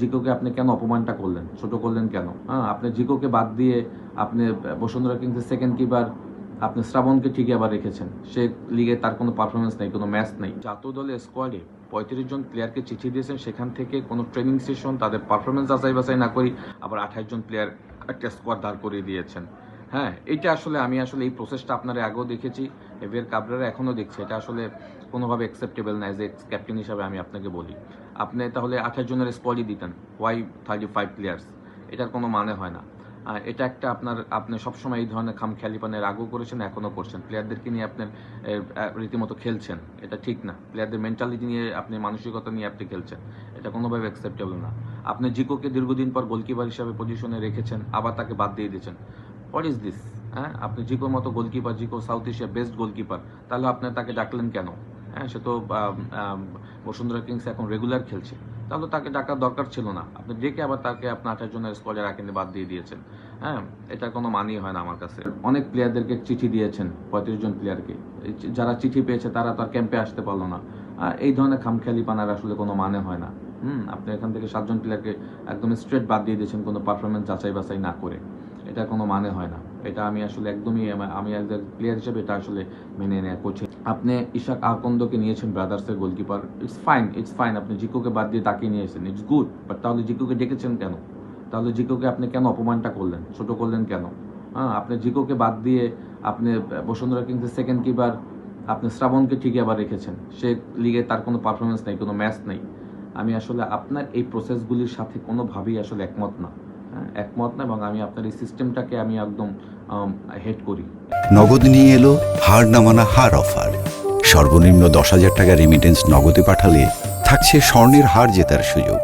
জিকোকে আপনি কেন অপমানটা করলেন, ছোট করলেন কেন? হ্যাঁ, আপনি জিকোকে বাদ দিয়ে আপনি বসুন্ধরা কিংসের সেকেন্ড কিপার আপনি শ্রাবণকে ঠিকই আবার রেখেছেন। সে লিগে তার কোনো পারফরমেন্স নেই, কোনো ম্যাচ নেই। জাতীয় দলের স্কোয়াডে 35 জন প্লেয়ারকে চিঠি দিয়েছেন, সেখান থেকে কোনো ট্রেনিং সেশন তাদের পারফরমেন্স যাচাই বাছাই না করি আবার 28 জন প্লেয়ার একটা স্কোয়াড দাঁড় করিয়ে দিয়েছেন। হ্যাঁ, এটা আসলে আমি আসলে এই প্রসেসটা আপনারা আগেও দেখেছি, এভিয়ার কাবরেরা এখনও দেখছি। এটা আসলে কোনোভাবে অ্যাকসেপ্টেবল না। এজ এ ক্যাপ্টেন হিসাবে আমি আপনাকে বলি, আপনি তাহলে 28 জনের স্কোয়াডই দিতেন, ওয়াই 35 প্লেয়ার্স? এটার কোনো মানে হয় না। এটা একটা আপনি সবসময় এই ধরনের খামখেয়ালিপনের আগেও করেছেন, এখনও করছেন। প্লেয়ারদেরকে নিয়ে আপনার রীতিমতো খেলছেন, এটা ঠিক না। প্লেয়ারদের মেন্টালিটি নিয়ে আপনি, মানসিকতা নিয়ে আপনি খেলছেন, এটা কোনোভাবে অ্যাকসেপ্টেবল না। আপনি জিকোকে দীর্ঘদিন পর গোলকিপার হিসাবে পজিশনে রেখেছেন, আবার তাকে বাদ দিয়ে দিয়েছেন। What is this? হ্যাঁ, আপনি জিকোর মতো গোলকিপার, জিকো সাউথ এশিয়ার বেস্ট গোলকিপার, তাহলে আপনি তাকে ডাকলেন কেন? হ্যাঁ, সে তো বসুন্ধরা কিংস এখন রেগুলার খেলছে, তাহলে তাকে ডাকার দরকার ছিল না। আপনি ডেকে আবার তাকে আপনার 28 জনের স্কোয়াডে রাখেন, বাদ দিয়ে দিয়েছেন। হ্যাঁ, এটা কোনো মানই হয় না আমার কাছে। অনেক প্লেয়ারদেরকে চিঠি দিয়েছেন, 35 জন প্লেয়ারকে। যারা চিঠি পেয়েছে তারা তো আর ক্যাম্পে আসতে পারলো না। এই ধরনের খামখেয়ালি পানার আসলে কোনো মানে হয় না। আপনি এখান থেকে 7 জন প্লেয়ারকে একদম স্ট্রেট বাদ দিয়ে দিয়েছেন কোনো পারফরমেন্স যাচাই বাছাই না করে। এটা কোনো মানে হয় না। এটা আমি আসলে একদমই, আমি অ্যাজ এ প্লেয়ার হিসেবে এটা আসলে মেনে নেওয়া করছি। আপনি ইশাক আকন্দকে নিয়েছেন ব্রাদার্সের গোলকিপার, ইটস ফাইন। আপনি জিকোকে বাদ দিয়ে তাকে নিয়েছেন, ইটস গুড। বাট তাহলে জিকোকে ডেকেছেন কেন? তাহলে জিকোকে আপনি কেন অপমানটা করলেন, ছোট করলেন কেন? হ্যাঁ, আপনি জিকোকে বাদ দিয়ে আপনি বসুন্ধরা কিংসের সেকেন্ড কিপার আপনি শ্রাবণকে ঠিকই আবার রেখেছেন। সে লিগে তার কোনো পারফরমেন্স নেই, কোনো ম্যাচ নেই। আমি আসলে আপনার এই প্রসেসগুলির সাথে কোনোভাবেই আসলে একমত না। একমত না, এবং আমি আপনার এই সিস্টেমটাকে আমি একদম হেট করি। নগদ নিয়ে এলো হার নামানা হার অফার। সর্বনিম্ন 10,000 টাকা রেমিটেন্স নগদে পাঠালে থাকছে স্বর্ণের হার জেতার সুযোগ।